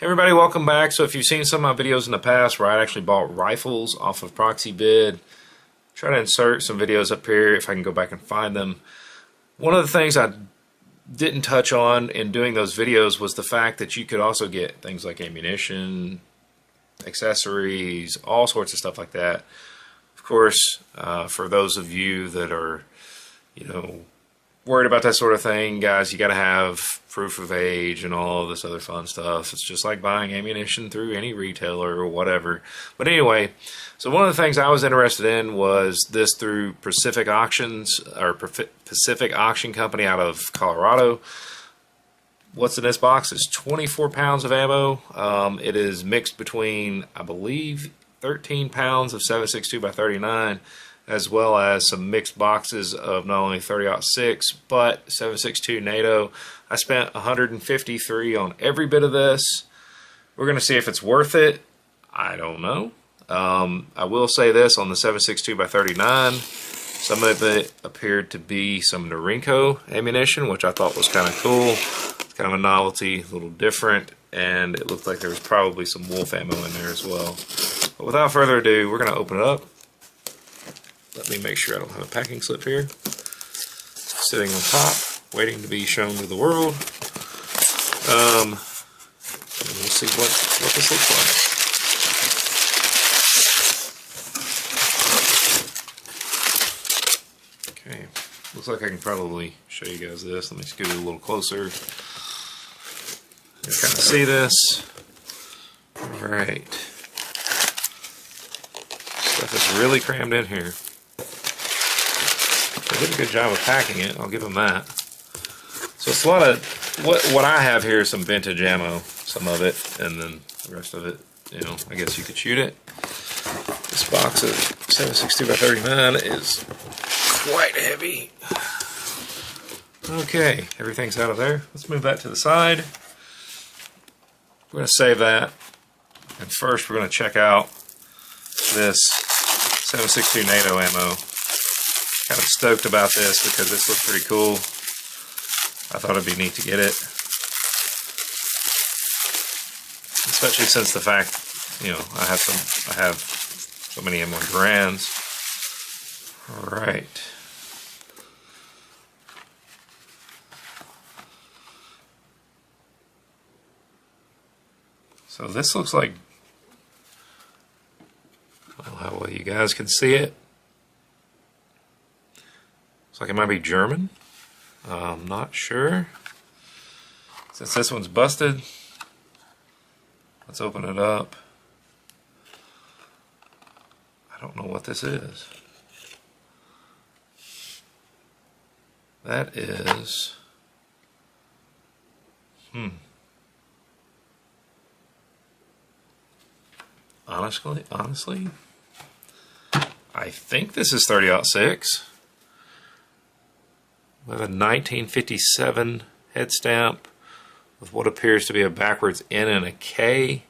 Hey everybody, welcome back. So if you've seen some of my videos in the past where I actually bought rifles off of Proxy Bid, try to insert some videos up here if I can go back and find them. One of the things I didn't touch on in doing those videos was the fact that you could also get things like ammunition, accessories, all sorts of stuff like that. Of course, for those of you that are, worried about that sort of thing, guys, you got to have proof of age and all this other fun stuff. It's just like buying ammunition through any retailer or whatever. But anyway, so one of the things I was interested in was this through Pacific Auctions, or Pacific Auction Company out of Colorado. What's in this box is 24 pounds of ammo. It is mixed between, I believe, 13 pounds of 7.62 by 39, as well as some mixed boxes of not only 30-06 but 7.62 NATO. I spent $153 on every bit of this. We're going to see if it's worth it. I don't know. I will say this on the 7.62 by 39. Some of it appeared to be some Norinco ammunition, which I thought was kind of cool. It's kind of a novelty, a little different, and it looked like there was probably some wolf ammo in there as well. But without further ado, we're going to open it up. Let me make sure I don't have a packing slip here. Sitting on top, waiting to be shown to the world. And we'll see what this looks like. Okay, looks like I can probably show you guys this. Let me scoot it a little closer. You can kind of see this. Alright. Stuff is really crammed in here. They did a good job of packing it, I'll give them that. So it's a lot of, what I have here is some vintage ammo, some of it, and then the rest of it, I guess you could shoot it. This box of 7.62 by 39 is quite heavy. Okay, everything's out of there. Let's move that to the side. We're going to save that, and first we're going to check out this 7.62 NATO ammo. Kind of stoked about this because this looks pretty cool. I thought it'd be neat to get it, especially since the fact, I have so many in my brands. All right. So this looks like, I don't know how well you guys can see it. Looks like it might be German. I'm not sure. Since this one's busted, let's open it up. I don't know what this is. That is... Honestly, I think this is 30-06. We have a 1957 head stamp with what appears to be a backwards N and a K.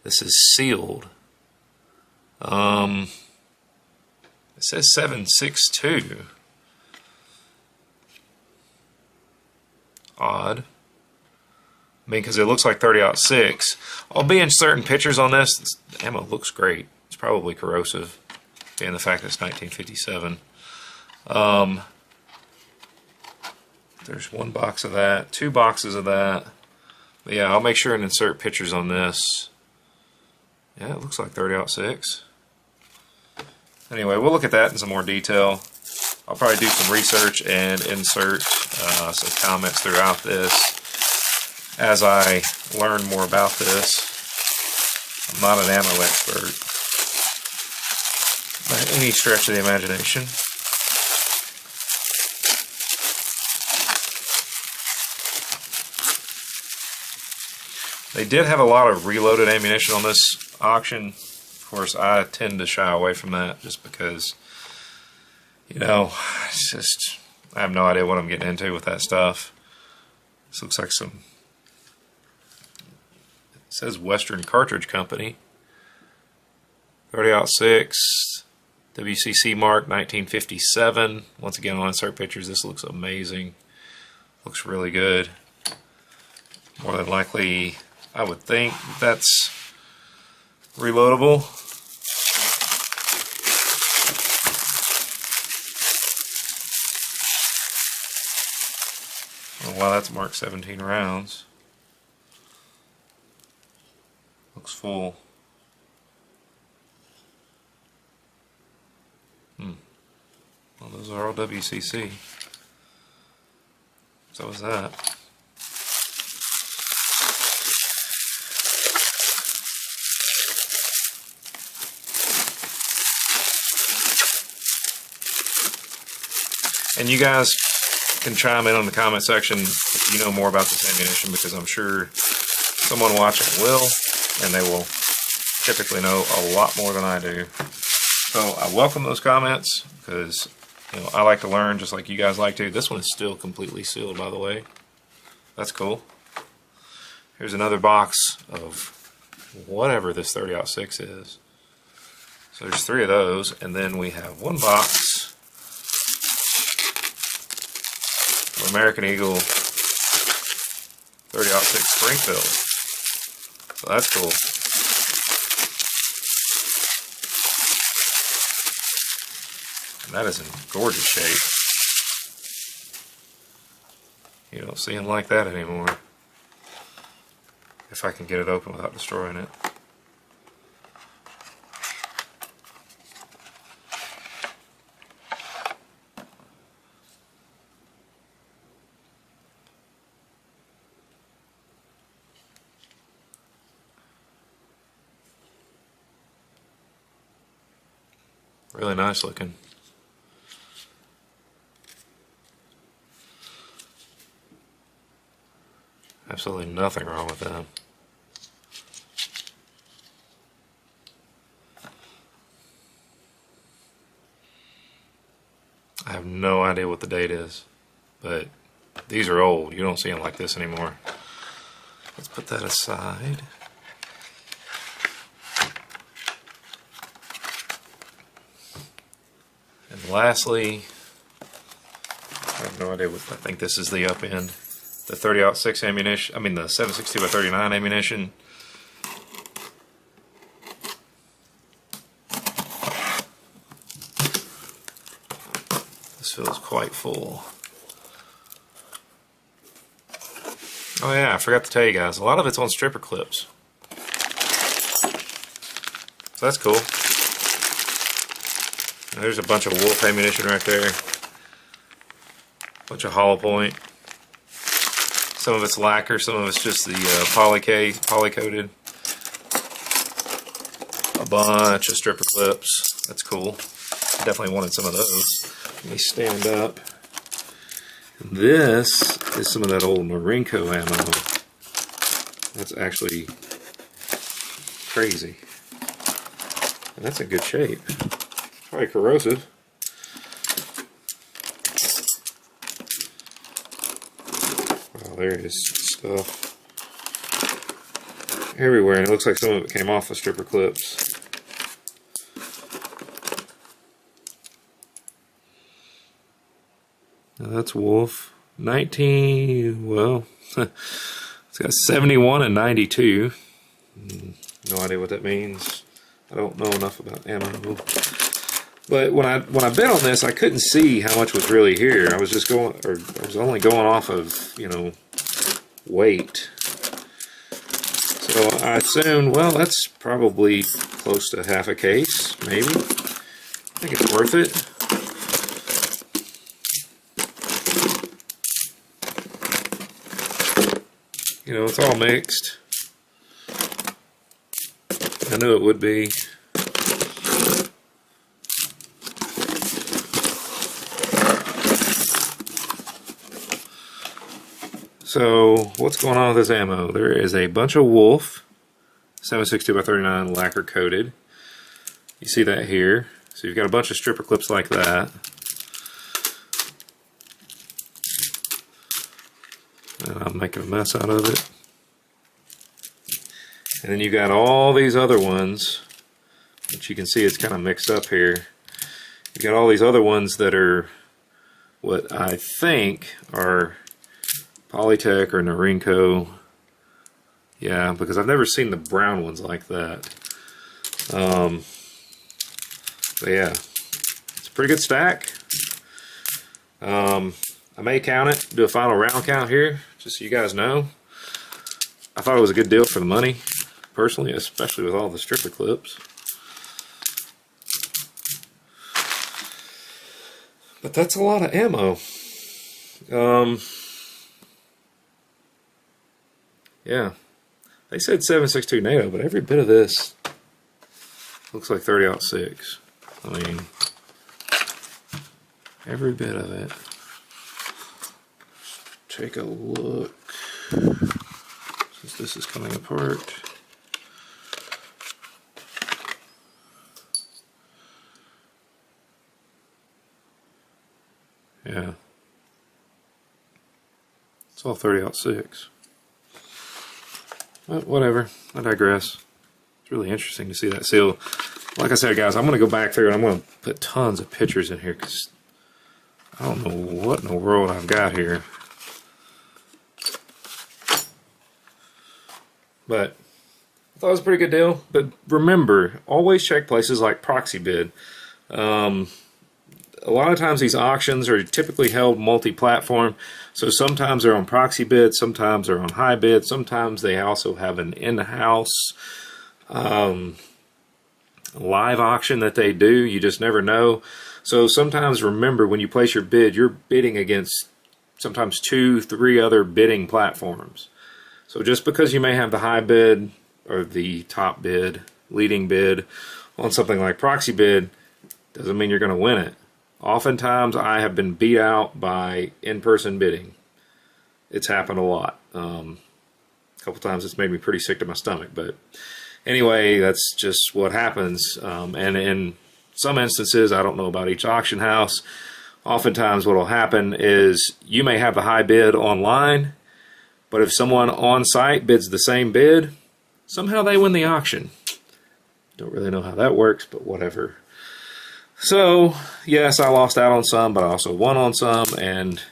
This is sealed. It says 7.62. Odd. I mean, because it looks like 30-06. I'll be inserting pictures on this. The ammo looks great. It's probably corrosive, being the fact that it's 1957. There's one box of that, 2 boxes of that. But yeah, I'll make sure and insert pictures on this. Yeah, it looks like 30-06. Anyway, we'll look at that in some more detail. I'll probably do some research and insert some comments throughout this as I learn more about this. I'm not an ammo expert by any stretch of the imagination. They did have a lot of reloaded ammunition on this auction. Of course, I tend to shy away from that just because, it's just, I have no idea what I'm getting into with that stuff. This looks like some, it says Western Cartridge Company. 30-06, WCC mark, 1957. Once again, I'll insert pictures. This looks amazing. Looks really good. More than likely, I would think that's reloadable. Oh, wow, that's marked 17 rounds. Looks full. Well, those are all WCC. So is that. And you guys can chime in on the comment section if you know more about this ammunition, because I'm sure someone watching will, and they will typically know a lot more than I do. So I welcome those comments, because I like to learn just like you guys like to. This one is still completely sealed, by the way. That's cool. Here's another box of whatever this 30-06 is. So there's 3 of those, and then we have 1 box of American Eagle 30-06 Springfield. So that's cool. And that is in gorgeous shape. You don't see them like that anymore. If I can get it open without destroying it. Really nice looking. Absolutely nothing wrong with them. I have no idea what the date is, but these are old. You don't see them like this anymore. Let's put that aside. And lastly, I have no idea what, I think this is the up end. The 30-06 ammunition, I mean the 7.62x39 ammunition. This feels quite full. Oh yeah, I forgot to tell you guys, a lot of it's on stripper clips. So that's cool. And there's a bunch of Wolf ammunition right there. Bunch of hollow point. Some of it's lacquer, some of it's just the poly-coated. A bunch of stripper clips. That's cool. Definitely wanted some of those. Let me stand up. This is some of that old Norinco ammo. That's actually crazy. And that's in good shape. Probably corrosive. Wow, there is stuff everywhere, and it looks like some of it came off the stripper clips. Now that's Wolf. 19, well, it's got 71 and 92. No idea what that means. I don't know enough about ammo. But when I bet on this, I couldn't see how much was really here. I was just going, or I was only going off of, you know, weight. So I assumed, well, that's probably close to half a case, maybe. I think it's worth it. You know, it's all mixed. I knew it would be. So, what's going on with this ammo? There is a bunch of Wolf 7.62x39 lacquer coated. You see that here. So you've got a bunch of stripper clips like that. And I'm making a mess out of it. And then you got all these other ones, which you can see it's kind of mixed up here. You got all these other ones that are what I think are Polytech or Norinco Yeah, because I've never seen the brown ones like that. But yeah, it's a pretty good stack. I may count it, do a final round count here, just so you guys know. I thought it was a good deal for the money, personally, especially with all the stripper clips. But that's a lot of ammo. Yeah, they said 7.62 NATO, but every bit of this looks like 30-06. I mean, every bit of it. Take a look. Since this is coming apart. Yeah. It's all 30-06. But whatever. I digress. It's really interesting to see that seal. Like I said, guys, I'm going to go back through and I'm going to put tons of pictures in here because I don't know what in the world I've got here. But I thought it was a pretty good deal. But remember, always check places like Proxy Bid. A lot of times these auctions are typically held multi-platform. So sometimes they're on Proxy Bid, sometimes they're on High Bid, sometimes they also have an in-house live auction that they do. You just never know. So sometimes remember, when you place your bid, you're bidding against sometimes 2, 3 other bidding platforms. So just because you may have the high bid or the top bid, leading bid on something like Proxy Bid, doesn't mean you're going to win it. Oftentimes I have been beat out by in-person bidding. It's happened a lot. A couple times it's made me pretty sick to my stomach, but anyway, that's just what happens. And in some instances, I don't know about each auction house, oftentimes what will happen is you may have the high bid online, but if someone on site bids the same bid, somehow they win the auction. Don't really know how that works, but whatever. So, yes, I lost out on some, but I also won on some, and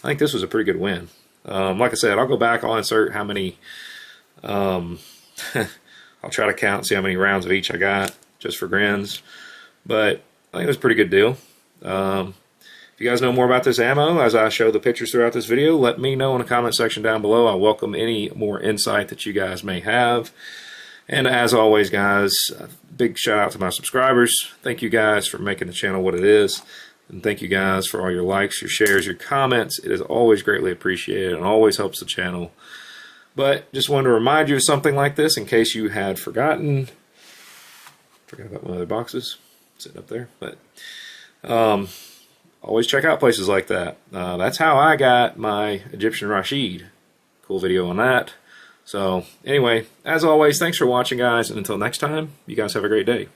I think this was a pretty good win. Like I said, I'll go back, I'll insert how many, I'll try to count, see how many rounds of each I got, just for grins. But I think it was a pretty good deal. If you guys know more about this ammo, as I show the pictures throughout this video, let me know in the comment section down below. I welcome any more insight that you guys may have. And as always, guys, a big shout out to my subscribers. Thank you guys for making the channel what it is. And thank you guys for all your likes, your shares, your comments. It is always greatly appreciated and always helps the channel. But just wanted to remind you of something like this in case you had forgotten. Forgot about my other boxes sitting up there. But always check out places like that. That's how I got my Egyptian Rashid. Cool video on that. So anyway, as always, thanks for watching, guys. And until next time, you guys have a great day.